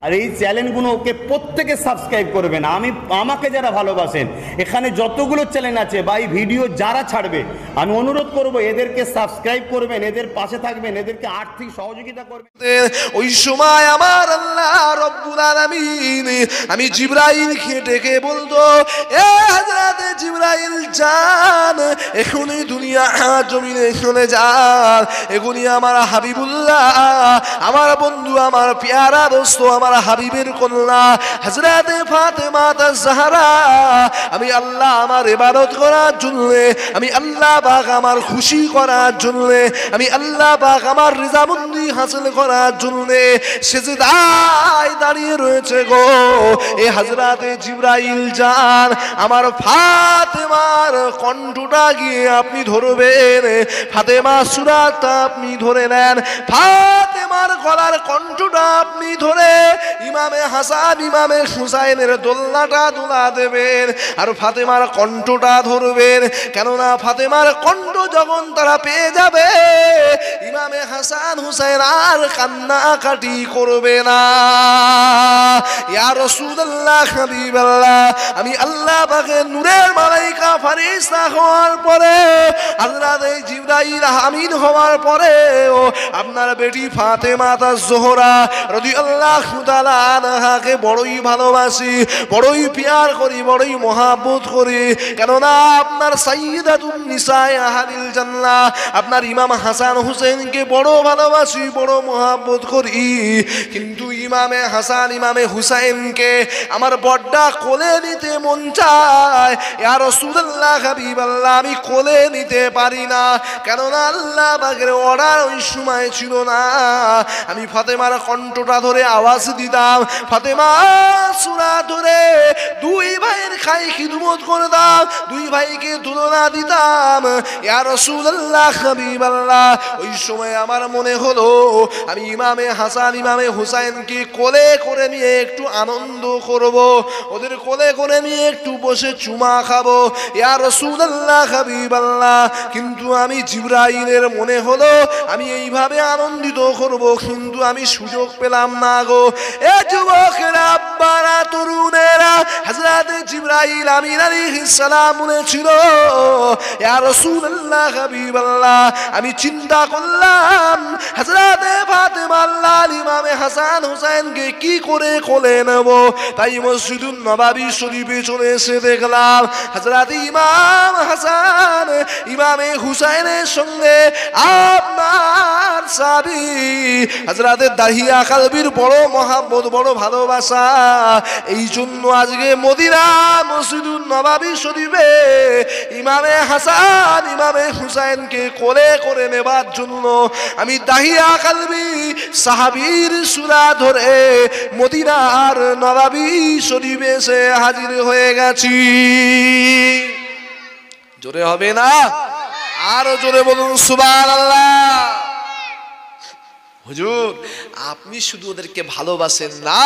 আর এই চ্যানেলগুলোকে প্রত্যেকে সাবস্ক্রাইব করবেন। আমাকে যারা ভালোবাসেন, এখানে যতগুলো চ্যানেল আছে বা এই ভিডিও যারা ছাড়বে, আমি অনুরোধ করব এদেরকে সাবস্ক্রাইব করবেন, এদের পাশে থাকবেন, এদেরকে আর্থিক সহযোগিতা করবেন। ওই সময় আমার আল্লাহ রব্বুল আলামিন আমি জিবরাইলকে ডেকে বলতো, এ হযরত জিবরাইল যান, এখনই দুনিয়া জমিনে চলে যান, এখনই আমার হাবিবুল্লাহ, আমার বন্ধু, আমার পেয়ারা দোস্ত, আমার হাবিবের কন্যা হযরত ফাতেমা তাজহারা, আমি আল্লাহ আমার ইবাদত করার জন্য, আমি আল্লাহ পাক আমার খুশি করার জন্য, আমি আল্লাহ পাক আমার রিজামন্দি হাসিল করার জন্য সিজদায় দাঁড়িয়ে রয়েছে গো। এ হযরত জিবরাইল যান, আমার ফাতেমার কণ্ঠটা গিয়ে আপনি ধরবেন, ফাতেমা সূরাটা আপনি ধরে নেন, ফাতেমার গলার কণ্ঠটা আপনি ধরে ইমামে হাসান ইমামে হুসাইনের দোলনাটা দোলা দেবেন আর ফাতেমার কণ্ঠটা ধরবেন। কেননা ফাতেমার কণ্ঠ যখন তারা পেয়ে যাবে, ইমামে হাসান হুসাইন আর কান্নাকাটি করবে না। ইয়া রাসূলুল্লাহ, হাবিবাল্লাহ, আমি আল্লাহ পাকের নূরের মালাইকা ফেরেশতা হওয়ার পরে, হযরত জিবরাইল আমিন হওয়ার পরে আপনার বেটি ফাতেমা তাজ-জোহরা রাদিয়াল্লাহু তাআলা আনহাকে বড়ই ভালোবাসি, বড়ই পিয়ার করি, বড়ই মহব্বত করি। কেননা আপনার সাইয়্যিদাতুন নিসায়ে আহলিল জান্নাহ, আপনার ইমাম হাসান হুসাইনকে বড় ভালোবাসি, বড় মহব্বত করি। কিন্তু ইমামে হাসান ইমামে হুসাইনকে আমার বড়টা কোলে নিতে মন চায়। ইয়া রাসূলুল্লাহ, হাবিবাল্লাহ, আমি কোলে নিতে পারি না, কেননা আল্লাহ পাকের অর্ডার ওই সময় ছিল না। আমি ফাতেমার কণ্ঠটা ধরে আওয়াজ দিতাম, ফাতেমা সূরা ধরে দুই ভাইয়ের খাই খিদমত করতাম, দুই ভাইকে তুলনা দিতাম। ইয়া রাসূলুল্লাহ, হাবিবাল্লাহ, ওই সময় আমার মনে হলো আমি ইমামে হাসান ইমামে হুসাইনকে কোলে করে নিয়ে একটু আনন্দ করব, ওদের কোলে করে নিয়ে একটু বসে চুমা খাবো। ইয়া রাসূলুল্লাহ, হাবিবাল্লাহ, কিন্তু আমি জিবরাইলের মনে হলো আমি এইভাবে আনন্দিত করব, কিন্তু আমি সুযোগ পেলাম না গো। এ যুবকেরা, আব্বারা, তরুণেরা, হযরত জিবরাইল আমিন আলাইহিস সালাম বলেছিল, ইয়া রাসূলুল্লাহ, হাবিবাল্লাহ, আমি চিন্তা করলাম হযরত ফাতেমা আল্লাহর ইমামে হাসান হুসাইনকে কি করে কোলে নেব। তাই মসজিদুন নববী শরীফে চলে এসে দেখলাম হযরত ইমাম হাসান ইমামে হুসাইনের সঙ্গে আপনার সাহাবী হযরত দাহিয়া কালবির বড় মহব্বত, বড় ভালোবাসা। এই জন্য আজকে মদিনা মসজিদুন নববী শরীফে ইমামে হাসান ইমামে হুসাইনকে কোলে করে নেবার জন্য আমি দাহিয়া কালবি সাহাবীর সূরা ধরে মদিনার নববী শরীফে এসে হাজির হয়ে গেছি। জোরে হবে না? আরো জোরে বলুন সুবহানাল্লাহ। হুজুর, আপনি শুধু ওদেরকে ভালোবাসেন না,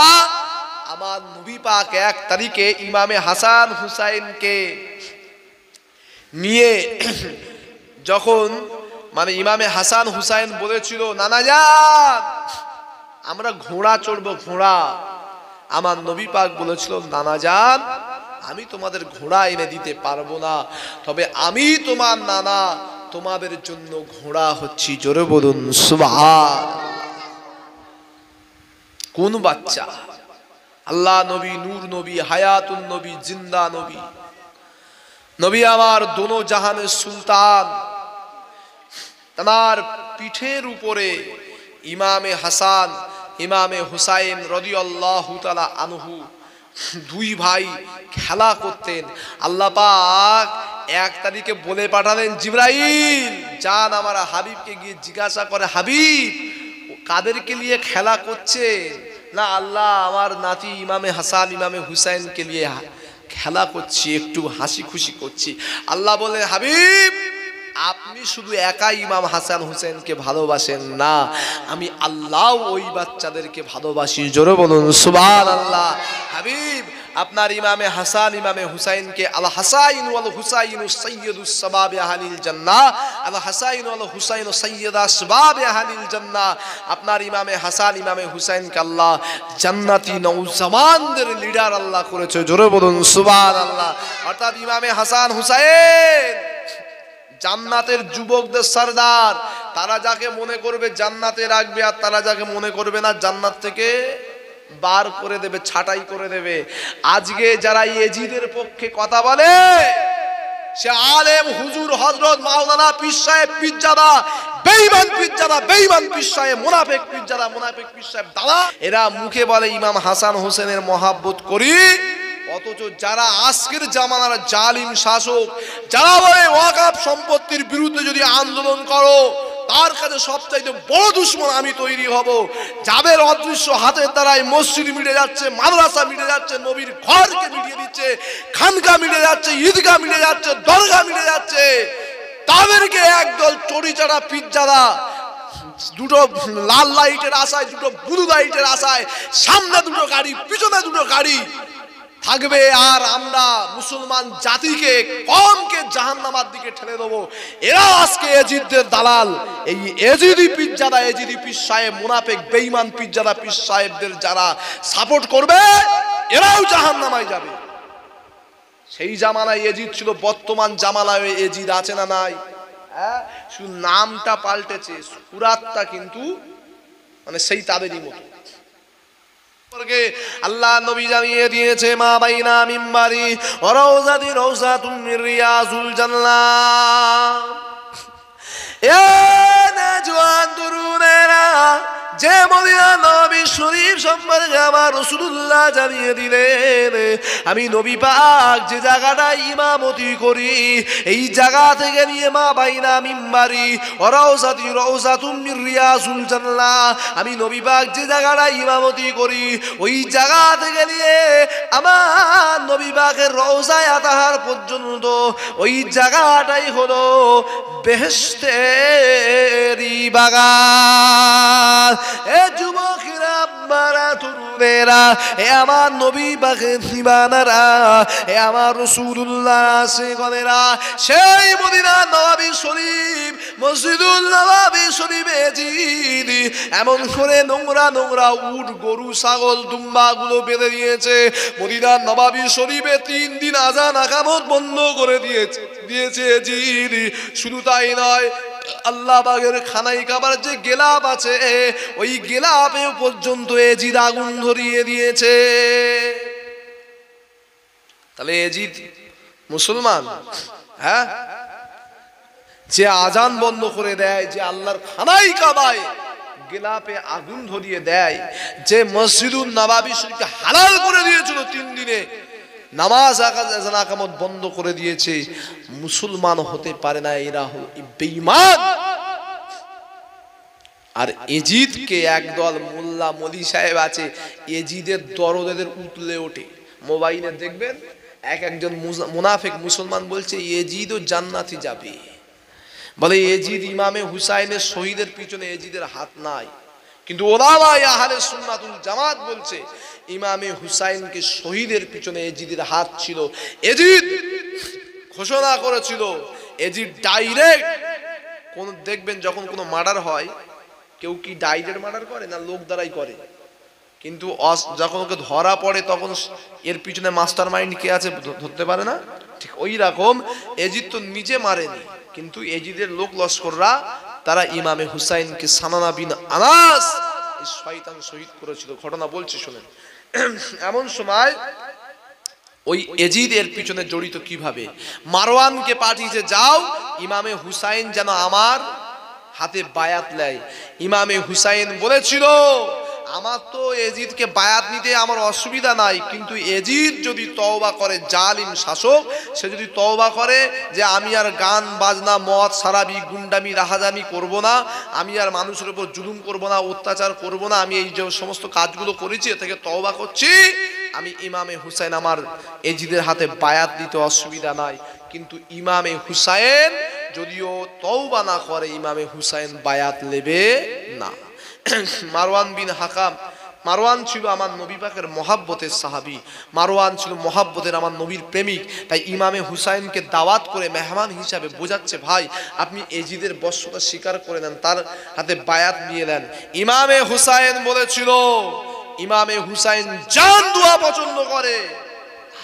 আমার নবী পাক 1 তারিখে ইমামে হাসান হুসাইনকে নিয়ে যখন ইমামে হাসান হুসাইন বলেছিল, নানা যান আমরা ঘোড়া চড়বো, ঘোড়া। আমার নবী পাক বলেছিল, নানা যান আমি তোমাদের ঘোড়া এনে দিতে পারবো না, তবে আমি তোমার নানা, তোমাদের জন্য ঘোড়া হচ্ছি। জোরে বলুন সুবহানাল্লাহ। কোন বাচ্চা? আল্লাহ নবী, নূর নবী, হায়াতুন নবী, জিন্দা নবী, নবী আমার দোনো জাহানের সুলতান, তার পিঠের উপরে ইমামে হাসান ইমামে হুসাইন রাদিয়াল্লাহু তাআলা আনহু দুই ভাই খেলা করতেন। আল্লাহ পাক 1 তারিখে বলে পাঠালেন, জিবরাইল যান আমার হাবিবকে গিয়ে জিজ্ঞাসা করে, হাবিব কাদেরকে নিয়ে খেলা করছে? না আল্লাহ আমার নাতি ইমামে হাসান ইমামে হুসাইনকে নিয়ে খেলা করছি, একটু হাসি খুশি করছি। আল্লাহ বলে, হাবিব আপনি শুধু একাই ইমাম হাসান হুসাইনকে ভালোবাসেন না, আমি আল্লাহ ওই বাচ্চাদেরকে ভালোবাসি। জোরে বলুন সুবহানাল্লাহ। হাবিব আপনার ইমামে হাসান ইমামে হুসাইনকে আল হাসাইন ওয়াল হুসাইন সাইয়্যিদুস শাবাব আহলিল জান্নাহ, আল হাসাইন ওয়াল হুসাইন সাইয়্যিদা শাবাব আহলিল জান্নাহ। আপনার ইমামে হাসান ইমামে হুসাইনকে আল্লাহ জান্নাতি নওজওয়ানদের লিডার আল্লাহ করেছে। জোরে বলুন সুবহানাল্লাহ। অর্থাৎ ইমামে হাসান হুসাইন জান্নাতের যুবকদের সরদার। তারা যাকে মনে করবে জান্নাতে রাখবে, আর তারা যাকে মনে করবে না জান্নাত থেকে বার করে দেবে, ছাঁটাই করে দেবে। আজকে যারা এজিদের পক্ষে কথা বলে, সে আলেম হুজুর হযরত মাওলানা পীর সাহেব পীরজাদা, বেঈমান পীরজাদা, বেঈমান পীর সাহেব, মুনাফিক পীরজাদা, মুনাফিক পীর সাহেব দাদা, এরা মুখে বলে ইমাম হাসান হোসেনের মহব্বত করি, অথচ যারা আজকের জামানার জালিম শাসক, যারা বলে ওয়াকফ সম্পত্তির বিরুদ্ধে যদি আন্দোলন করো তার কাছে সবচাইতে বড় দুশমন আমি তৈরি হব, যাদের অদৃশ্য হাতের দ্বারাই মসজিদ মিটে যাচ্ছে, মাদ্রাসা মিটে যাচ্ছে, নবীর ঘরকে মিটিয়ে দিচ্ছে, খানকা মিটে যাচ্ছে, ঈদগাহ মিটে যাচ্ছে, দরগা মিটে যাচ্ছে, তাদেরকে একদল চড়িচাড়া পীরজাদা দুটো লাল লাইটের আশায়, দুটো ব্লু লাইটের আশায়, সামনে দুটো গাড়ি পিছনে দুটো গাড়ি থাকবে, আর আমরা মুসলমান জাতিকে কমকে জাহান্নামের দিকে ঠেলে দেবো। এরা আজকে এজিদদের দালাল। এই এজিদি পীরজাদা, এজিদি পীর সাহেব, মুনাফিক বেঈমান পীরজাদা পীর সাহেবদের যারা সাপোর্ট করবে এরাও জাহান্নামায় যাবে। সেই জামানায় এজিদ ছিল, বর্তমান জামানায় এজিদ আছে না নাই? হ্যাঁ, শুধু নামটা পাল্টেছে, সুরাতটা কিন্তু মানে সেই তাদেরই মতো। আল্লাহ নবী জানিয়ে দিয়েছে, মা বাইনা মিম্বারি ওয়া রাউযাতি রাউযাতুম মির রিয়াজুল জান্নাহ। এ নওজওয়ান তরুণেরা, যে মদিনা নবী শরীফ সম্পর্কে আমার রাসূলুল্লাহ জানিয়ে দিলেন, আমি নবী পাক যে জায়গাটায় ইমামতি করি, এই জায়গা থেকে নিয়ে মা বাইনা মিম্বারি ওয়া রাউযাতি রাউযাতুম মির রিয়াজুল জান্নাহ, আমি নবী পাক যে জায়গাটায় ইমামতি করি ওই জায়গা থেকে নিয়ে আমার নবী পাকের রওজায়ে আতাহার পর্যন্ত ওই জায়গাটাই হলো বেহেশতেরই বাগান। এ যুবকেরা, আপনারা তরুণেরা, এ আমার নবী পাকের দিওয়ানারা, এ আমার রাসূলুল্লাহ আশিকনেরা, সেই মদিনা নববী শরীফ, মসজিদুল নববী শরীফে এজিদ এমন করে নোংরা নোংরা উট, গরু, ছাগল, দুম্বা গুলো বেঁধে দিয়েছে। মদিনা নববী শরীফে 3 দিন আযান আকামত বন্ধ করে দিয়েছে এজিদ। শুধু তাই নয়, আল্লাহ পাকের খানাই কাবার যে গেলাপ আছে, ওই গেলাপে পর্যন্ত এজিদ আগুন ধরিয়ে দিয়েছে। তাহলে এজিদ মুসলমান? হ্যাঁ, যে আজান বন্ধ করে দেয়, যে আল্লাহর খানাই কাবায় গেলাপে আগুন ধরিয়ে দেয়, যে মসজিদুন নববী শরীফকে হালাল করে দিয়েছিল 3 দিনে, নামাজ আযান আকামত বন্ধ করে দিয়েছে, মুসলমান হতে পারে না। এরা হলো বেঈমান। আর এজিদকে একদল মোল্লা মলি সাহেব আছে, এজিদের দরদেদের উতলে ওঠে। মোবাইলে দেখবেন একজন মুনাফিক মুসলমান বলছে এজিদও জান্নাতে যাবে, বলে এজিদ ইমামে হুসাইনের শহীদের পিছনে এজিদের হাত নাই। কিন্তু ওলামায়ে আহলে সুন্নাতুল জামাত বলছে ইমামে হুসাইনকে শহীদের পিছনে এজিদের হাত ছিল। এজিদ ঘোষণা করেছিল, এজিদ ডাইরেক্ট কোন দেখবেন যখন কোনো মার্ডার হয়, কেউ কি ডাইরেক্ট মার্ডার করে না লোক দ্বারাই করে, কিন্তু যখন ওকে ধরা পড়ে তখন এর পিছনে মাস্টার মাইন্ড কে আছে ধরতে পারে না। ঠিক ওই রকম এজিদ তো নিজে মারেনি, কিন্তু এজিদের লোক লস্কররা তারা ইমামে হুসাইনকে সানানা বিন আনাস শয়তান শহীদ করেছিল। ঘটনা বলছি শুনেন। এমন সময় ওই এজিদ এর পিছনে জড়িত কিভাবে, মারওয়ানকে পাঠিয়েছে, যাও ইমামে হুসাইন যেন আমার হাতে বায়াত নেয়। ইমামে হুসাইন বলেছিল, আমার তো এজিদকে বায়াত নিতে আমার অসুবিধা নাই, কিন্তু এজিদ যদি তওবা করে, জালিম শাসক, সে যদি তওবা করে যে আমি আর গান বাজনা, মদ, সারাবি, গুন্ডামি, রাহাজানি করব না, আমি আর মানুষের উপর জুলুম করব না, অত্যাচার করব না, আমি এই যে সমস্ত কাজগুলো করেছি এ থেকে তওবা করছি, আমি ইমামে হুসাইন আমার এজিদের হাতে বায়াত দিতে অসুবিধা নাই। কিন্তু ইমামে হুসাইন যদিও তওবা না করে, ইমামে হুসাইন বায়াত নেবে না। মারওয়ান বিন হাকাম মারওয়ান ছিল আমার নবী পাকের মহাব্বতের সাহাবী, মারওয়ান ছিল মহাব্বতের আমার নবীর প্রেমিক। তাই ইমামে হুসাইনকে দাওয়াত করে মেহমান হিসাবে বোঝাচ্ছে, ভাই আপনি এজিদের বর্ষতা স্বীকার করে নেন, তার হাতে বায়াত নিয়ে নেন। ইমামে হুসাইন বলেছিল, ইমামে হুসাইন জান দোয়া পছন্দ করে,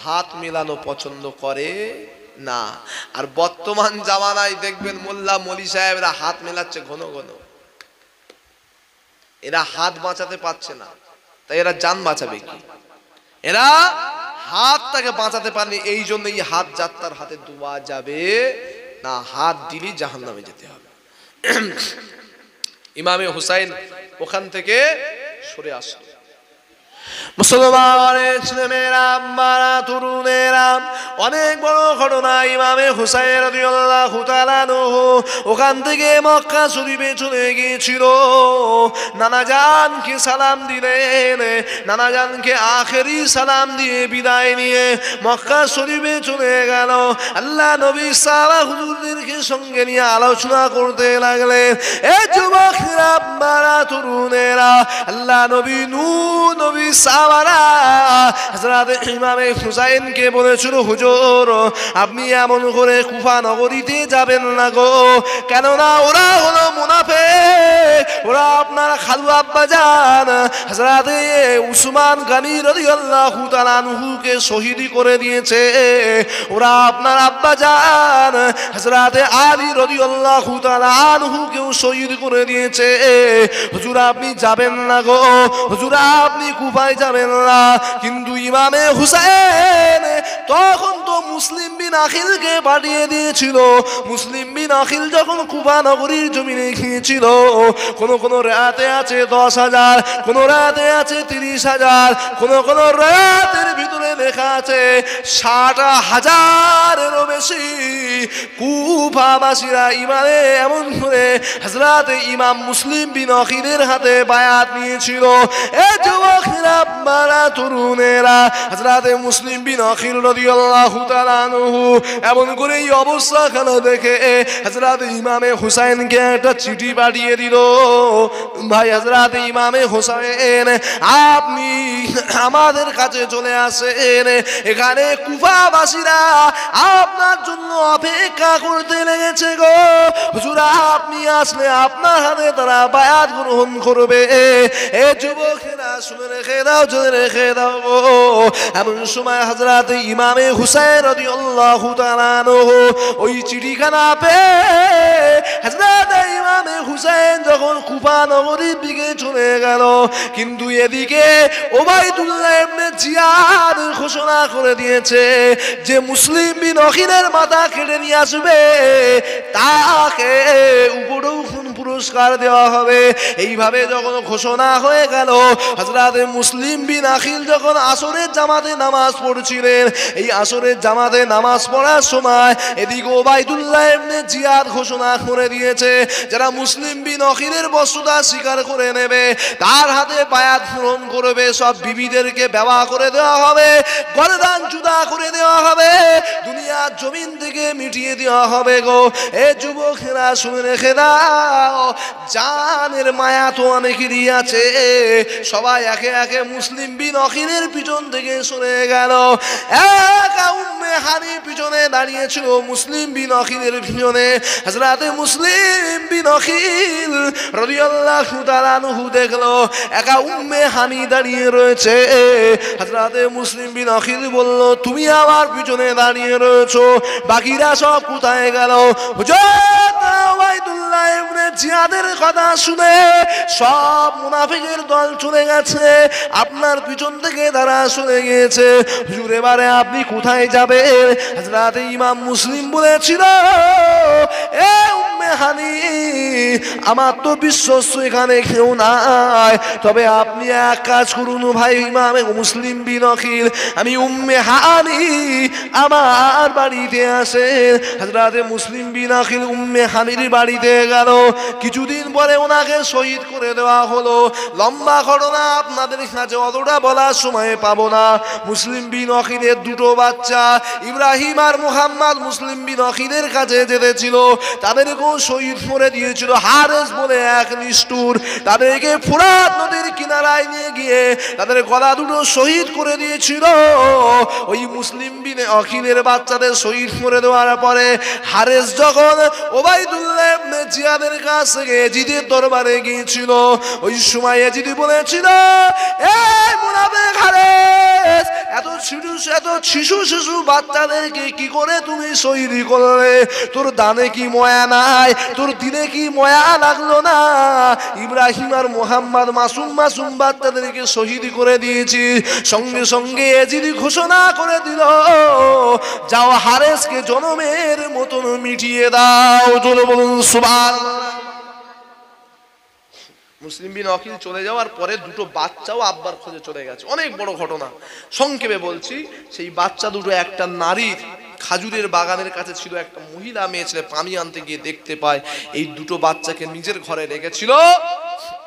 হাত মেলানো পছন্দ করে না। আর বর্তমান জামানায় দেখবেন মোল্লা মলি সাহেবরা হাত মেলাচ্ছে ঘন ঘন, এরা হাত বাঁচাতে পারছে না, তাই এরা জান বাঁচাবে কি? এরা হাতটাকে বাঁচাতে পারেনি, এই জন্য এই হাত যাত্রার হাতে দোয়া যাবে না, হাত দিলি জাহান্নামে যেতে হবে। ইমামে হুসাইন ওখান থেকে সরে আসলো। মুসলমানের ছেলেমেয়েরা, আম্মারা, তরুণেরা, অনেক বড় ঘটনা। ইমামে হুসাইন রাদিয়াল্লাহু তাআলা আনহু ওখান থেকে মক্কা শরীফে চলে গিয়েছিল। নানাজানকে সালাম দিলেন, নানাজানকে আখেরি সালাম দিয়ে বিদায় নিয়ে মক্কা শরীফে চলে গেল। আল্লাহ নবী সাহাবা হুজুরদেরকে সঙ্গে নিয়ে আলোচনা করতে লাগলেন। এ যুবকেরা, আম্মারা, তরুণেরা, আল্লাহ নবী নূর নবী সাহাবারা হযরত ইমামে হুসাইনকে বলেছিল, হুজুর আপনি এমন করে কুফা নগরীতে যাবেন না গো, কেননা ওরা হলো মুনাফিক, ওরা আপনার খালু আব্বাজান হযরত উসমান গনি রাদিয়াল্লাহু তাআলা আনহুকে শহীদ করে দিয়েছে, ওরা আপনার আব্বাজান হযরত আলী রাদিয়াল্লাহু তাআলা আনহুকেও শহীদ করে দিয়েছে। হুজুর আপনি যাবেন না গো, হুজুর আপনি কুফায় যাবেন না। কিন্তু ইমামে হুসাইন তখন তো মুসলিম বিন আখিলকে পাঠিয়ে দিয়েছিল। মুসলিম বিন আখিল যখন কুফা নগরীর জমিনে গিয়েছিল, কোন রাতে আছে 10,000, কোন রাতে আছে 30,000, কোন রাতের ভিতরে লেখা আছে 60,000-এরও বেশি কুফাবাসীরা ইমানে এমন করে হযরত ইমাম মুসলিম বিন আখিলের হাতে বায়াত নিয়েছিল। এ যুবকেরা, আম্মারা, তরুণেরা, হযরত মুসলিম বিন আখিল রাদিয়াল্লাহু তাআলা আনহু এমন করে এই অবস্থাখানা দেখে হযরত ইমামে হুসাইনকে একটা চিঠি পাঠিয়ে দিল, ভাই হযরত ইমামে হুসাইন আপনি আমাদের কাছে চলে আসেন, এখানে কুফাবাসীরা আপনার জন্য অপেক্ষা করতে লেগেছে গো, হুজুর আপনি আসলে আপনার হাতে তারা বায়াত গ্রহণ করবে। এ যুবকেরা শুনে রেখে দাও, জেনে রেখে দাও গো। এমন সময় হযরত ইমামে হুসাইন রাদিয়াল্লাহু তাআলা আনহু ওই চিঠিখানা পেয়ে হযরত ইমামে হুসাইন যখন কুফা নগরীর দিকে চলে গেল, কিন্তু এদিকে ওবাইদুল্লাহ ইবনে জিয়াদ ঘোষণা করে দিয়েছে যে মুসলিম বিন আখিলের মাথা কেটে নিয়ে আসবে তাকে উপরেও পুরস্কার দেওয়া হবে। এইভাবে যখন ঘোষণা হয়ে গেল, হযরত মুসলিম বিন আখিল যখন আসরের জামাতে নামাজ পড়ছিলেন, এই আসরের জামাতে নামাজ পড়ার সময় এদিকে ওবাইদুল্লাহ ইবনে জিয়াদ ঘোষণা করে দিয়েছে যারা মুসলিম বিন আখিলের বস্তুতা স্বীকার করে নেবে তার হাতে বায়াত গ্রহণ করবে, সব বিবিদেরকে বেওয়া করে দেওয়া হবে, গর্দান জুদা করে দেওয়া হবে, দুনিয়ার জমিন থেকে মিটিয়ে দেওয়া হবে গো। এ যুবকেরা শুনে রেখে দাও, জানের মায়া তো অনেকেরই আছে, সবাই একে একে মুসলিম বিন আখিলের পিছন থেকে সরে গেল। একা উম্মে হানি পিছনে দাঁড়িয়েছিল মুসলিম বিন আখিলের পিছনে। হযরত মুসলিম বিন আখিল রাদিয়াল্লাহু তাআলা আনহু দেখলো একা উম্মে হানি দাঁড়িয়ে রয়েছে। হযরত মুসলিম বিন আখিল বলল, তুমি আমার পিছনে দাঁড়িয়ে রয়েছো, বাকিরা সব কোথায় গেল? হুজুর ওবাইদুল্লাহ ইবনে জিয়াদের কথা শুনে সব মুনাফিকের দল চলে গেছে, আপনার পিছন থেকে তারা চলে গিয়েছে। হুজুর এবারে আপনি কোথায় যাবেন? হযরত ইমাম মুসলিম বলেছিল, এ উম্মে হানি আমার তো বিশ্বস্ত এখানে কেউ নাই, তবে আপনি এক কাজ করুন ভাই ইমাম মুসলিম বিন আখিল, আমি উম্মে হানি আমার বাড়িতে আসেন। হযরত মুসলিম বিন আখিল উম্মে হানির বাড়িতে গেল। কিছুদিন পরে ওনাকে শহীদ করে দেওয়া হলো। লম্বা ঘটনা, আপনাদের কাছে অতটা বলার সময় পাবো না। মুসলিম বিন আখিলের দুটো বাচ্চা ইব্রাহিম আর মুহাম্মদ মুসলিম বিন আখিলের কাছে যেতেছিল, তাদেরকেও শহীদ করে দিয়েছিল। হারেস বলে এক নিষ্ঠুর তাদেরকে ফোরাত নদীর কিনারায় নিয়ে গিয়ে তাদের গলা দুটো শহীদ করে দিয়েছিল। ওই মুসলিম বিনে অখিলের বাচ্চাদের শহীদ করে দেওয়ার পরে হারেস যখন ওবাইদুল্লাহ ইবনে জিয়াদের কাছ থেকে এজিদের দরবারে গিয়েছিল, ওই সময় এজিদ বলেছিল, এই মুনাফিক হারেস, এত শিশু বাচ্চাদেরকে কি করে তুমি শহীদ করলে? তোর দানে কি ময়া নাই? তোর দিনে কি ময়া লাগলো না? ইব্রাহিম আর মোহাম্মদ মাসুম বাচ্চাদেরকে শহীদ করে দিয়েছি। সঙ্গে সঙ্গে এজিদ ঘোষণা করে দিল, যাও হারেসকে জনমের মতন মিটিয়ে দাও। জোরে বলুন সুবহানাল্লাহ। মুসলিম বিন অকিল চলে যাওয়ার পরে দুটো বাচ্চাও আব্বার খোঁজে চলে গেছে। অনেক বড় ঘটনা, সংক্ষেপে বলছি। সেই বাচ্চা দুটো একটা নারীর খাজুরের বাগানের কাছে ছিল। একটা মহিলা মেয়ে ছেলে পানি আনতে গিয়ে দেখতে পায় এই দুটো বাচ্চাকে নিজের ঘরে রেখেছিল,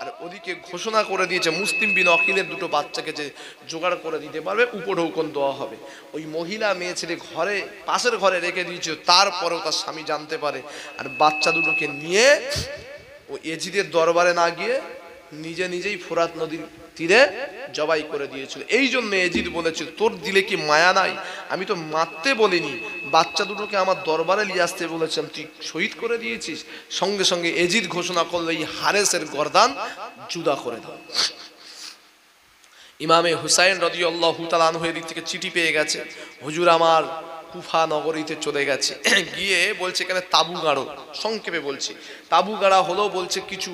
আর ওদিকে ঘোষণা করে দিয়েছে মুসলিম বিন অকিলের দুটো বাচ্চাকে যে জোগাড় করে দিতে পারবে উপঢৌকন দেওয়া হবে। ওই মহিলা মেয়ে ছেলে ঘরে পাশের ঘরে রেখে দিয়েছিল, তারপরেও তার স্বামী জানতে পারে, আর বাচ্চা দুটোকে নিয়ে ও এজিদের দরবারে না গিয়ে নিজেই ফোরাত নদীর তীরে জবাই করে দিয়েছিল। এই জন্য এজিদ বলেছিল, তোর দিলে কি মায়া নাই? আমি তো মারতে বলিনি, বাচ্চা দুটোকে আমার দরবারে নিয়ে আসতে বলেছিলাম, তুই শহীদ করে দিয়েছিস। সঙ্গে সঙ্গে এজিদ ঘোষণা করলো, এই হারেসের গর্দান জুদা করে দাও। ইমামে হুসাইন রাদিয়াল্লাহু তাআলা আনহু এদিক থেকে চিঠি পেয়ে গেছে, হুজুর আমার কুফা নগরীতে চলে গেছে। গিয়ে বলছে এখানে তাবু গাড়ো। সংক্ষেপে বলছি, তাবু গাড়া হলো, বলছে কিছু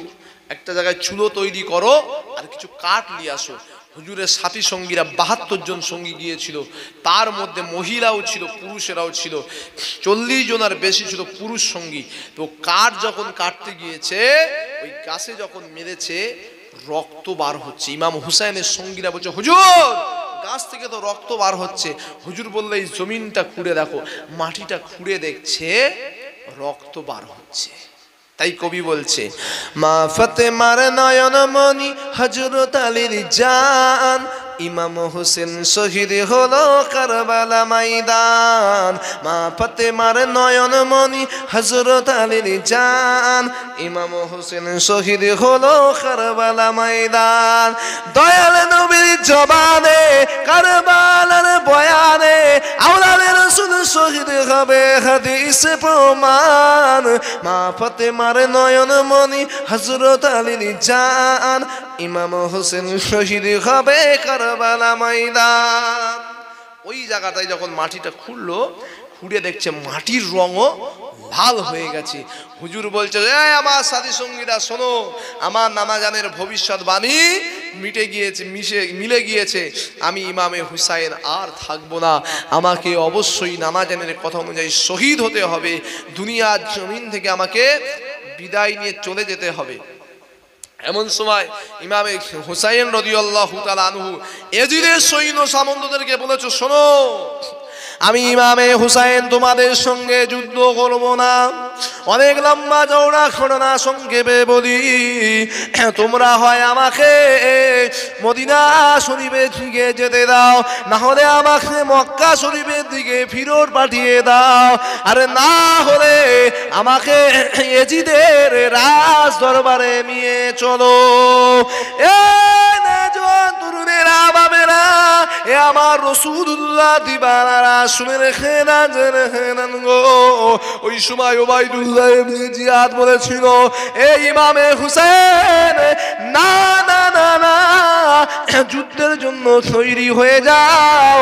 একটা জায়গায় চুলো তৈরি করো আর কিছু কাঠ নিয়ে আসো। হুজুরের সাথী সঙ্গীরা ৭২ জন সঙ্গী গিয়েছিল, তার মধ্যে মহিলাও ছিল পুরুষেরাও ছিল, ৪০ জনের বেশি ছিল পুরুষ সঙ্গী। তো কাঠ যখন কাটতে গিয়েছে, ওই গাছে যখন মেরেছে রক্ত বার হচ্ছে। ইমাম হুসাইনের সঙ্গীরা বলছে, হুজুর গাছ থেকে তো রক্ত বার হচ্ছে। হুজুর বললে এই জমিনটা খুঁড়ে দেখো। মাটিটা খুঁড়ে দেখছে রক্ত বার হচ্ছে। তাই কবি বলছে, মা ফাতেমার নয়ন মনি হযরত আলীর জান, ইমাম হোসেন শহীদ হলো কারবালা ময়দান। মা ফাতেমার নয়ন মনি হযরত আলীর জান, ইমাম হোসেন শহীদ হলো কারবালা ময়দান। দয়াল নবীর জবানে কারবালার বয়ানে আওলাদে রাসূল শহীদ হবে হাদিসে প্রমাণ। মা ফাতেমার নয়ন মনি হযরত আলীর জান, ইমাম হোসেন শহীদ হবে কারবালা ময়দান। ওই জায়গাটায় যখন মাটিটা খুঁড়লো, খুঁড়ে দেখছে মাটির রঙও লাল হয়ে গেছে। হুজুর বলছে, আমার সাথী সঙ্গীরা শোনো, আমার নানাজানের ভবিষ্যৎবাণী মিলে গিয়েছে। আমি ইমামে হুসাইন আর থাকবো না, আমাকে অবশ্যই নানাজানের কথা অনুযায়ী শহীদ হতে হবে। দুনিয়ার জমিন থেকে আমাকে বিদায় নিয়ে চলে যেতে হবে। এমন সময় ইমামে হুসাইন রাদিয়াল্লাহু তাআলা আনহু এজিদের সৈন্য সামন্তদেরকে বলেছে, শোনো, আমি ইমামে হুসাইন তোমাদের সঙ্গে যুদ্ধ করব না। অনেক লম্বা চওড়া ঘটনা সংক্ষেপে বলি, তোমরা হয় আমাকে মদিনা শরীফের দিকে যেতে দাও, না হলে আমাকে মক্কা শরীফের দিকে ফিরত পাঠিয়ে দাও, আর না হলে আমাকে এজিদের রাজ দরবারে নিয়ে চলো। তরুণেরা বাবেরা, এ আমার রাসূলুল্লাহ দিবানারা শুনে রেখেন গো। ওই সময় ওবাইদুল্লাহ ইবনে জিয়াদ বলেছিল, এ ইমামে হুসাইন, না না না না, যুদ্ধের জন্য তৈরি হয়ে যাও।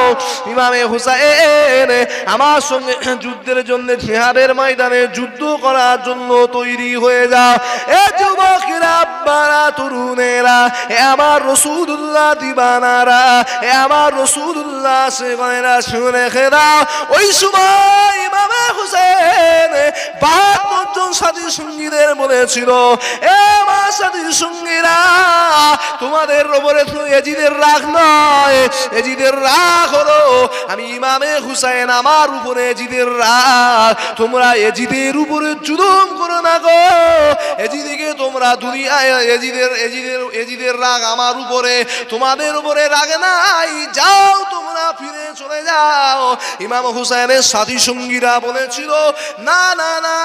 ইমামে হুসাইন আমার সঙ্গে যুদ্ধের জন্য জিহাদের ময়দানে যুদ্ধ করার জন্য তৈরি হয়ে যাও। এ যুবকেরা, আব্বারা, তরুণেরা, এ আমার রাসূলুল্লাহ দিবানারা, এ আমার রাসূলুল্লাহ সেগণেরা শুনে রেখে দাও। ওই সময় ইমামে হুসাইন ৭২ জন সাথী সঙ্গীদের বলেছিল, এ আমার সাথী সঙ্গীরা, তোমাদের উপরে তো এজিদের রাগ নয়, এজিদের রাগ হলো আমি ইমামে হুসাইন, আমার উপরে এজিদের রাগ। তোমরা এজিদের উপরে জুলুম করো না গো। এজিদিকে তোমরা দুনিয়ায় এজিদের রাগ আমার উপরে, তোমাদের উপরে রাগ নাই। যাও তোমরা ফিরে চলে যাও। ইমাম হুসাইনের সাথী সঙ্গীরা বলেছিল, না না না,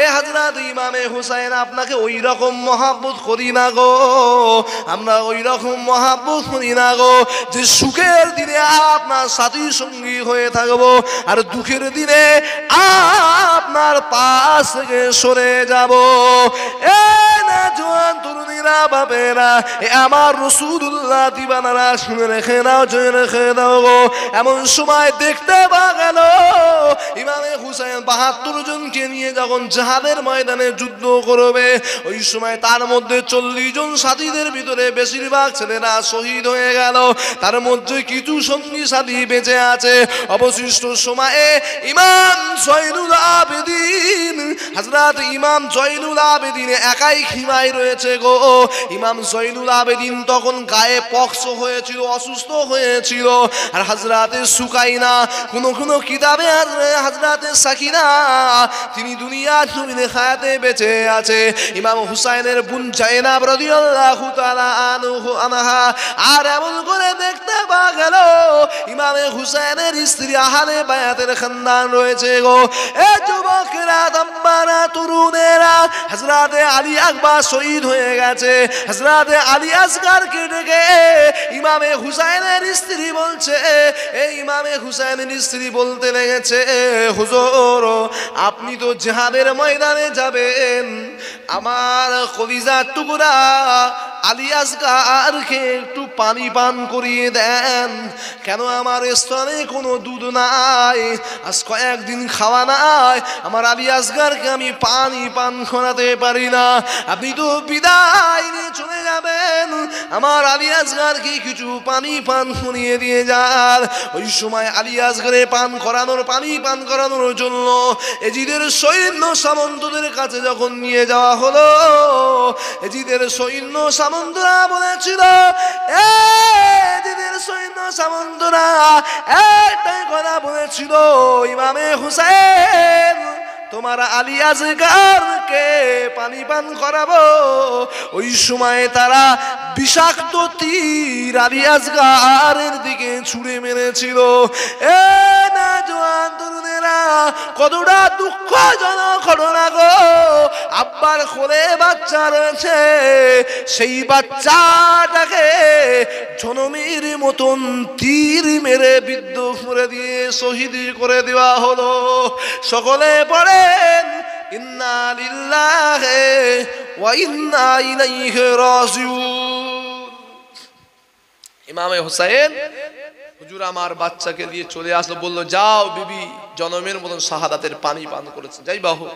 এ হযরত ইমামে হুসাইন, আপনাকে ওই রকম মহাব্বত করি না গো, আমরা ওই রকম মহাব্বত করি না গো যে সুখের দিনে আপনার সাথী সঙ্গী হয়ে থাকবো আর দুঃখের দিনে আপনার পাশ থেকে সরে যাব। এ না জোয়ান তরুণীরা, বাপেরা, এ আমার রাসূলুল্লাহ দিবানারা, শুনে রেখে দাও, জেনে রেখে দাও গো। এমন সময় দেখতে পাওয়া গেল ইমামে হুসাইন ৭২ জনকে নিয়ে যখন জিহাদের ময়দানে যুদ্ধ করবে, ওই সময় তার মধ্যে ৪০ জন সাথীদের ভিতরে বেশিরভাগ ছেলেরা শহীদ হয়ে গেল, তার মধ্যে কিছু সঙ্গী সাথী বেঁচে আছে। অবশিষ্ট সময়ে ইমাম জয়নুল আবেদিন, হযরত ইমাম জয়নুল আবেদিন একাই খিমায় রয়েছে গো। ইমাম জয়নুল আবেদিন তখন গায়ে পক্স হয়েছিল, অসুস্থ হয়েছিল। আর হযরতে সুকাইনা, কোন কিতাবে হযরতে সাকিনা, তিনি দুনিয়ার জমিনে হায়াতে বেঁচে আছে। ইমাম হুসাইনের বোন জায়নাব রাদিয়াল্লাহু তাআলা আনহা। আর এমন করে দেখতে পাওয়া গেল ইমামে হুসাইনের স্ত্রী আহলে বায়াতের খানদান রয়েছে গো। এ যুবকেরা, দাম্মারা, তরুণেরা, হযরতে আলী আকবর শহীদ হয়ে গেছে। হযরতে আলী আসগরকে ডেকে ইমামে হুসাইনের স্ত্রী বলছে, এই ইমামে হুসাইনের স্ত্রী বলতে লেগেছে, হুজুর, আপনি তো জিহাদের ময়দানে যাবেন, আমার কলিজার টুকরা আলী আসগরকে একটু পানি পান করিয়ে দেন। কেন আমার স্তনে কোনো দুধ নাই, আজ কয়েকদিন খাওয়া নাই, আমার আলী আসগরকে আমি পানি পান করাতে পারি না। আপনি তো বিদায় নিয়ে চলে যাবেন, আমার আলী আসগরকে কিছু পানি পান করিয়ে দিয়ে যান। ওই সময় আলী আসগরে পানি পান করানোর জন্য এজিদের সৈন্য সামন্তদের কাছে যখন নিয়ে যাওয়া হলো, এজিদের সৈন্য সামন্তরা বলেছিল, এজিদের সৈন্য সামন্তরা একটাই কথা বলেছিল, ইমামে হুসাইন, তোমার আলী আসগরকে পানি পান করাবো। ওই সময় তারা বিষাক্ত তীর আলী আসগরের দিকে ছুঁড়ে মেরেছিল। এ না জওয়ান তরুণেরা, কতটা দুঃখজনক ঘটনা গো। আব্বার কোলে বাচ্চা রয়েছে, সেই বাচ্চাটাকে জনমের মতন তীর মেরে বিদ্ধ করে দিয়ে শহীদ করে দেওয়া হলো। সকলে পড়েন, ইন্না লিল্লাহি ওয়া ইন্না ইলাইহি রাজিউন। ইমামে হুসাইন, হুজুর আমার বাচ্চাকে দিয়ে চলে আসলো, বলল, যাও বিবি, জনমের মতন শাহাদাতের পানি পান করেছে, যাই বাহু।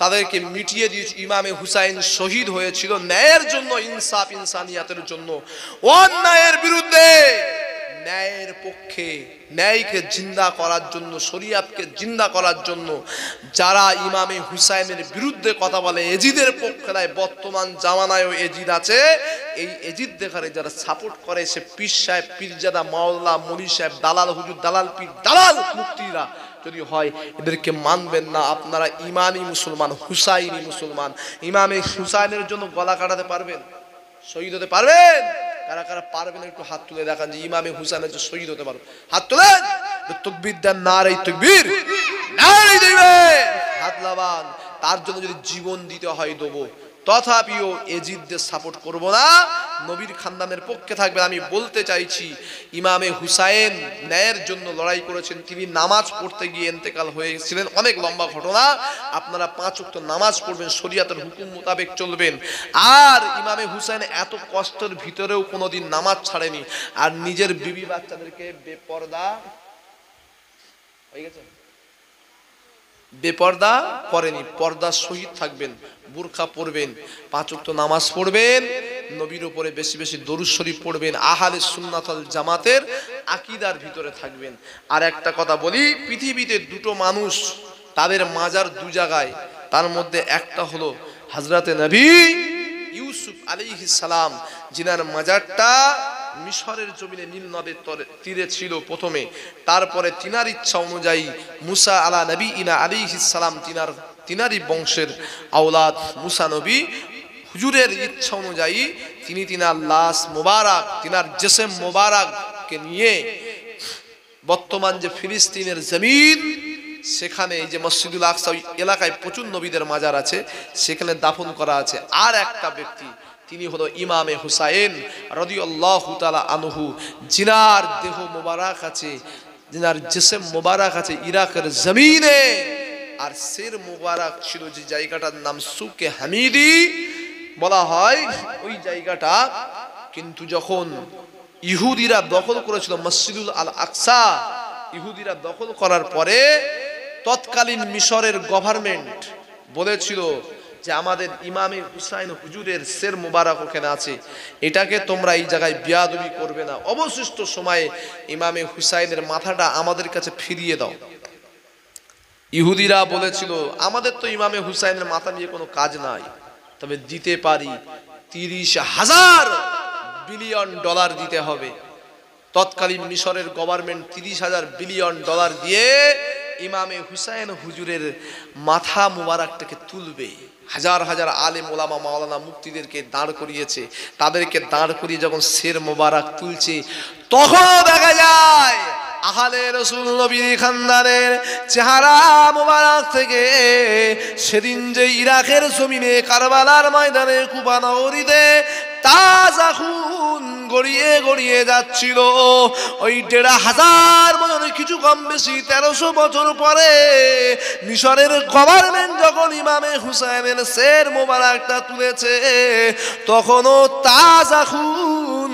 তাদেরকে মিটিয়ে দিয়েছে। ইমামে হুসাইন শহীদ হয়েছিল ন্যায়ের জন্য, ইনসাফ ইনসানিয়াতের জন্য, অন্যায়ের বিরুদ্ধে ন্যায়ের পক্ষে, ন্যায়কে জিন্দা করার জন্য, শরিয়াতকে জিন্দা করার জন্য। যারা ইমামে হুসাইনের বিরুদ্ধে কথা বলে, এজিদের পক্ষে নেয়, বর্তমান জামানায়ও এজিদ আছে, এই এজিদ দেখারে যারা সাপোর্ট করে, সে পীর সাহেব, পীরজাদা, মাওলানা, মনি সাহেব, দালাল হুজুর, দালাল পীর, দালাল মুফতিরা যদি হয়, এদেরকে মানবেন না। আপনারা ইমানি মুসলমান, হুসাইনি মুসলমান। ইমামে হুসাইনের জন্য গলা কাটাতে পারবেন, শহীদ হতে পারবেন? কারা কারা পারবেন একটু হাত তুলে দেখান যে ইমামে হুসাইনের জন্য শহীদ হতে পারবো। হাত তুলেন, তাকবীর দেন, নারে তাকবীর, নারে তাকবীর, হাত লাগান। তার জন্য যদি জীবন দিতে হয় দেবো, তথাপিও এজিদদের সাপোর্ট করব না, নবীর খানদানের পক্ষে থাকবে। আমি বলতে চাইছি, ইমামে হুসাইন ন্যায়ের জন্য লড়াই করেছেন। তিনি নামাজ পড়তে গিয়ে ইন্তেকাল হয়েছিলেন, অনেক লম্বা ঘটনা। আপনারা 5 ওয়াক্ত নামাজ পড়বেন, শরীয়তের হুকুম মোতাবেক চলবেন। আর ইমামে হুসাইন এত কষ্টের ভিতরেও কোনোদিন নামাজ ছাড়েনি, আর নিজের বিবি বাচ্চাদেরকে বেপরদা হয়ে গেছে, বেপর্দা করেনি। পর্দা সহিত থাকবেন, বুরখা পরবেন, 5 ওয়াক্ত নামাজ পড়বেন, নবীর উপরে বেশি বেশি দরুদ শরীফ পড়বেন, আহলে সুন্নাত ওয়াল জামাতের আকীদার ভিতরে থাকবেন। আর একটা কথা বলি, পৃথিবীতে দুটো মানুষ, তাদের মাজার 2 জায়গায়, তার মধ্যে একটা হলো হযরতে নবী ইউসুফ আলাইহিস সালাম, যিনার মাজারটা মিশরের জমিনে নীল নদের তীরে ছিল প্রথমে। তারপরে তিনার ইচ্ছা অনুযায়ী মুসা আলা নবী ইনা আলাইহিস সালাম, তিনারই বংশের আওলাদ মুসা নবী, হুজুরের ইচ্ছা অনুযায়ী তিনি তিনার লাশ মোবারক, তিনার জিসম মোবারক মুবারককে নিয়ে বর্তমান যে ফিলিস্তিনের জমিন, সেখানে এই যে মসজিদুল আকসা এলাকায় প্রচুর নবীদের মাজার আছে, সেখানে দাফন করা আছে আর একটা ব্যক্তি, তিনি হলো ইমামে হুসাইন রাদিয়াল্লাহু তাআলা আনহু, জিনার দেহ মোবারক আছে, জিনার জিসম মোবারক আছে ইরাকের জমিনে। আর সির মোবারক ছিল যে জায়গাটার নাম সুকে হামিদি বলা হয়, ওই জায়গাটা কিন্তু যখন ইহুদিরা দখল করেছিল মসজিদুল আল আকসা, ইহুদিরা দখল করার পরে তৎকালীন মিশরের গভর্নমেন্ট বলেছিল যে আমাদের ইমামে হুসাইন হুজুরের সের মুবারক ওখানে আছে, এটাকে তোমরা এই জায়গায় বিয়াদবি করবে না, অবশিষ্ট সময়ে ইমামে হুসাইনের মাথাটা আমাদের কাছে ফিরিয়ে দাও। ইহুদিরা বলেছিল আমাদের তো ইমামে হুসাইনের মাথা নিয়ে কোনো কাজ নাই, তবে দিতে পারি, 30,000 বিলিয়ন ডলার দিতে হবে। তৎকালীন মিশরের গভর্নমেন্ট 30,000 বিলিয়ন ডলার দিয়ে ইমামে হুসাইন হুজুরের মাথা মুবারকটাকে তুলবে। হাজার হাজার আলেম ওলামা মাওলানা মুফতিদেরকে দাঁড় করিয়েছে, তাদেরকে দাঁড় করিয়ে যখন সের মোবারক তুলছে, তখন দেখা যায় আহলে রাসূল নবীর খানদানের চেহারা মোবারক থেকে সেদিন যে ইরাকের জমিনে কারবালার ময়দানে কুবা নগরীতে তাজা খুন গড়িয়ে গড়িয়ে যাচ্ছিল, ওই 1,500 বছর কিছু কম বেশি 1300 বছর পরে মিশরের গভর্নমেন্ট যখন ইমামে হুসাইনের সের মোবারকটা তুলেছে, তখনও তাজা খুন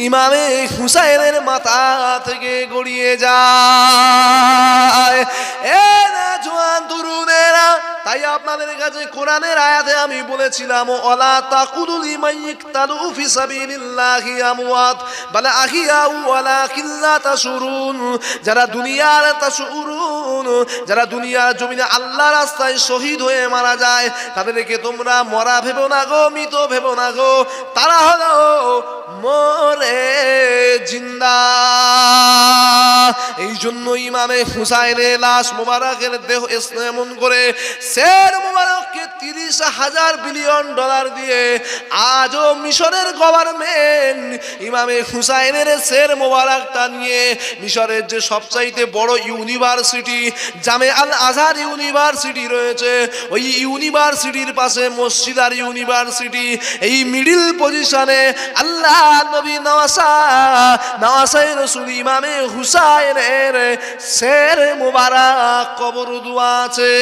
ইমামে হুসাইনের মাথা থেকে গড়িয়ে যায়। এ না জওয়ান তরুণেরা, তাই আপনাদের কাছে কোরআনের আয়াতে আমি বলেছিলাম ওয়ালা তাকুলু লিমান ইকতালু ফি সাবিলিল্লাহি আমওয়াত বাল আহিয়াউ ওয়ালাকিন লা তাশউরুন। যারা দুনিয়ার তাশউরুন, যারা দুনিয়ার জমিনে আল্লাহর রাস্তায় শহীদ হয়ে মারা যায়, তাদেরকে তোমরা মরা ভেবো না গো, মৃত ভেবো না গো, তারা হলো মরে জিন্দা। এই জন্য ইমামে হুসাইনের লাশ মোবারকের দেহ এমন করে সের মোবারককে 30,000 বিলিয়ন ডলার দিয়ে আজও মিশরের গভর্নমেন্ট ইমামে হুসাইনের সের মোবারকটা নিয়ে মিশরের যে সবচাইতে বড় ইউনিভার্সিটি জামে আল আজহার ইউনিভার্সিটি রয়েছে, ওই ইউনিভার্সিটির পাশে মসজিদ আর ইউনিভার্সিটি, এই মিডিল পজিশনে আল্লাহ নবী নওয়াসায়ে রাসূল ইমামে হুসাইনের সের মোবারক কবর দুয়া আছে।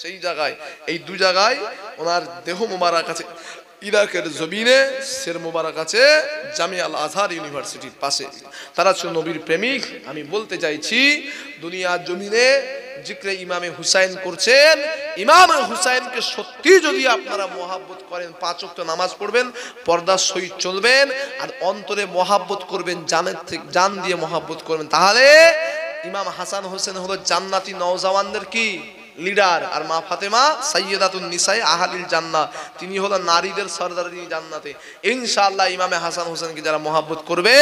সেই জায়গায়, এই দু জায়গায় ওনার দেহ মোবারক আছে ইরাকের জমিনে, সের মোবারক আছে জামিয়া আল আজহার ইউনিভার্সিটির পাশে। তারা ছিল নবীর প্রেমিক। আমি বলতে চাইছি দুনিয়ার জমিনে জিক্রে ইমামে হুসাইন করছেন, ইমামে হুসাইনকে সত্যি যদি আপনারা মহাব্বত করেন, 5 ওয়াক্ত নামাজ পড়বেন, পর্দার সহিত চলবেন, আর অন্তরে মহাব্বত করবেন, জানের থেকে জান দিয়ে মহাব্বত করবেন, তাহলে ইমাম হাসান হোসেন হলো জান্নাতি নওজওয়ানদের কি লিডার, আর মা ফাতেমা সাইয়্যিদাতুন নিসায়ে আহলিল জান্নাহ, তিনি হলো নারীদের সরদারিনী জান্নাতে। ইনশাআল্লাহ ইমামে হাসান হোসেনকে যারা মহাব্বত করবে,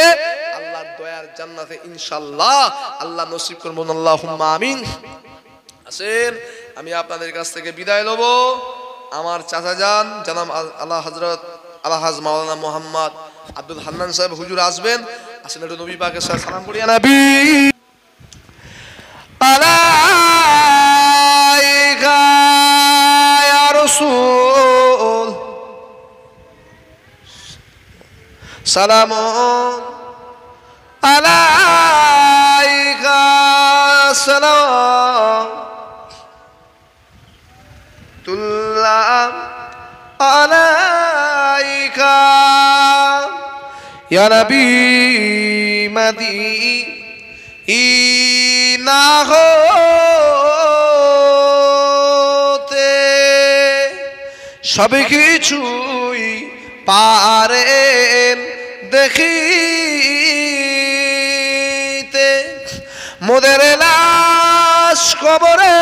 আল্লাহর দয়ার জান্নাতে ইনশাআল্লাহ আল্লাহ নসিব করবেন, আল্লাহুম্মা আমিন। আসেন আমি আপনাদের কাছ থেকে বিদায় লব। আমার চাচা যান জনাব আল্লাহ হযরত আলহাজ মাওলানা মোহাম্মদ আব্দুল হান্নান সাহেব হুজুর আসবেন। আসেন একটু নবী পাকের সাথে সালাম করি। নবী আলাইকা ইয়া রাসূল সালামুন আলাইকা সালাম তুল্লাহ আলাইকা ইয়া নবী মদিনা হতে সব কিছুই পারেন দেখিতে, মোদের লাশ কবরে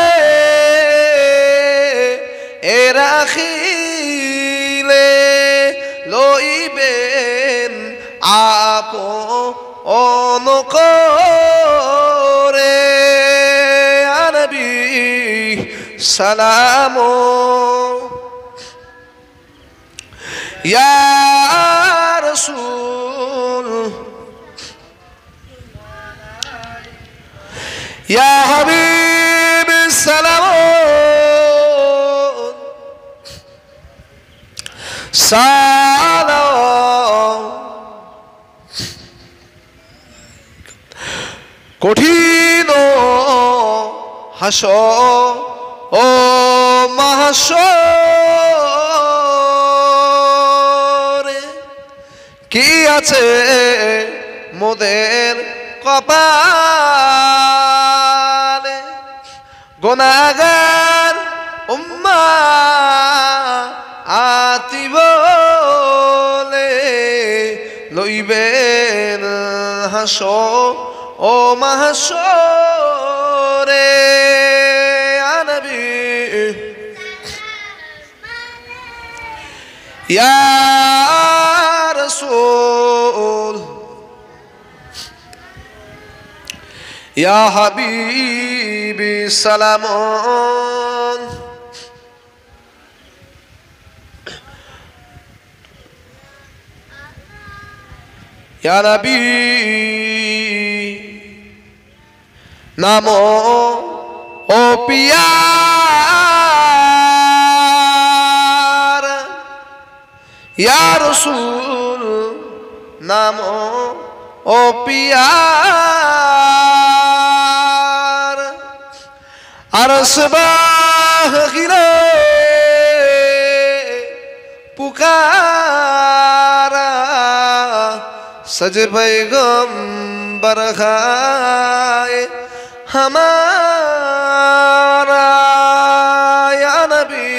এ রাখিলে লইবেন আপন করে। নবী সালাম ইয়া রাসূল ইয়া হাবিব সালাম সালাম কঠিন হাসর ও মাহশরে কি আছে মোদের কপালে গুনাহগার উম্মাহ আতি বলে লইবেন হাসর ও মাহশরে ইয়া নবী ইয়া রাসূল ইয়া হাবিবি সালাম ইয়া নবী নামো ও পিয়ার ইয়া রাসূল নামো ও পিয়ার আরশবাহ গিরে পুকারা सज पैगंबर खाए हमारा या नबी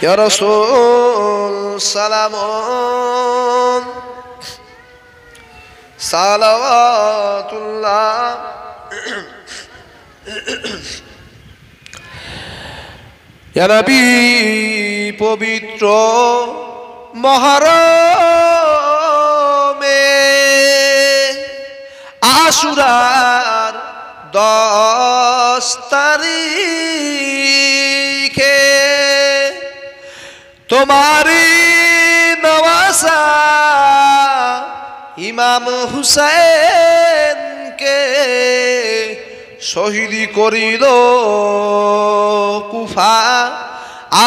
या रसूल सलाम सालवातुल्लाह या नबी पवित्र মহরমে আশুরার 10 তারিখে তোমারি নওয়াজা ইমাম হুসাইনকে শহীদ করিল কুফা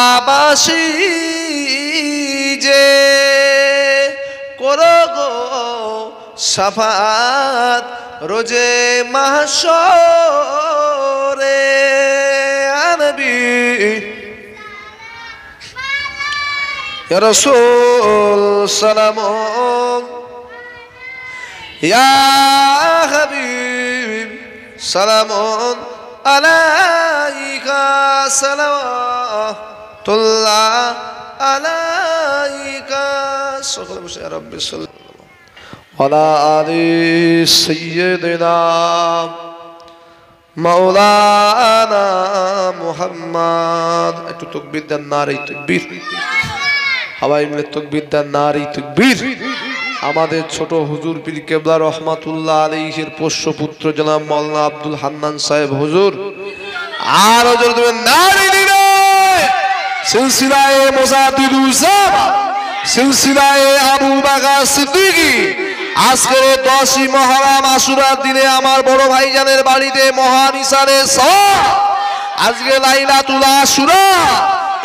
আবাসী যে করো গো শাফাত রোজে মাহশরে নবী ইয়া রাসূল সালাম ইয়া হাবিব সালাম আলাইকা সালাওয়াতুল্লাহ আলাইকা সকলে বসে রব্বি সাল্লাল্লাহু আলা আলি সাইয়্যিদিনা মাওলানা মুহাম্মদ একটু তাকবীর দেন নারে তাকবীর সবাই মিলে তাকবীর দেন নারে তাকবীর আমাদের ছোট হুজুর পীর কেবলা রহমাতুল্লাহ আলাইহির পোষ্যপুত্র জনাব মাওলানা আব্দুল হান্নান সাহেব হুজুর আর হুজুর দেবেন নারে দিলে সিলসিলায়ে মুজাদ্দিদুল জামান সিলসিলায়ে আবু বকর সিদ্দিকী আজকের 10ই মুহররম আশুরার দিনে আমার বড় ভাইজানের বাড়িতে মহান ইসারে সওয়াব আজকে লাইলাতুল আশুরা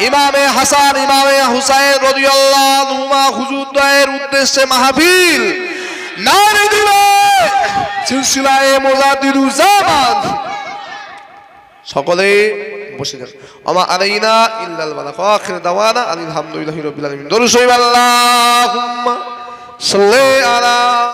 ইমামে হাসান ইমামে হুসাইন রাদিয়াল্লাহু আনহুমা হুজুরদের উদ্দেশ্যে মাহফিল নারে দিলে সিলসিলায়ে মুজাদ্দিদুল জামান সকলে বসে যান আমা আলাইনা ইল্লাল বালাগ আখির দাওয়ানা আলহামদুলিল্লাহি রাব্বিল আলামিন দরুদ শরীফ আল্লাহুম্মা সাল্লি আলা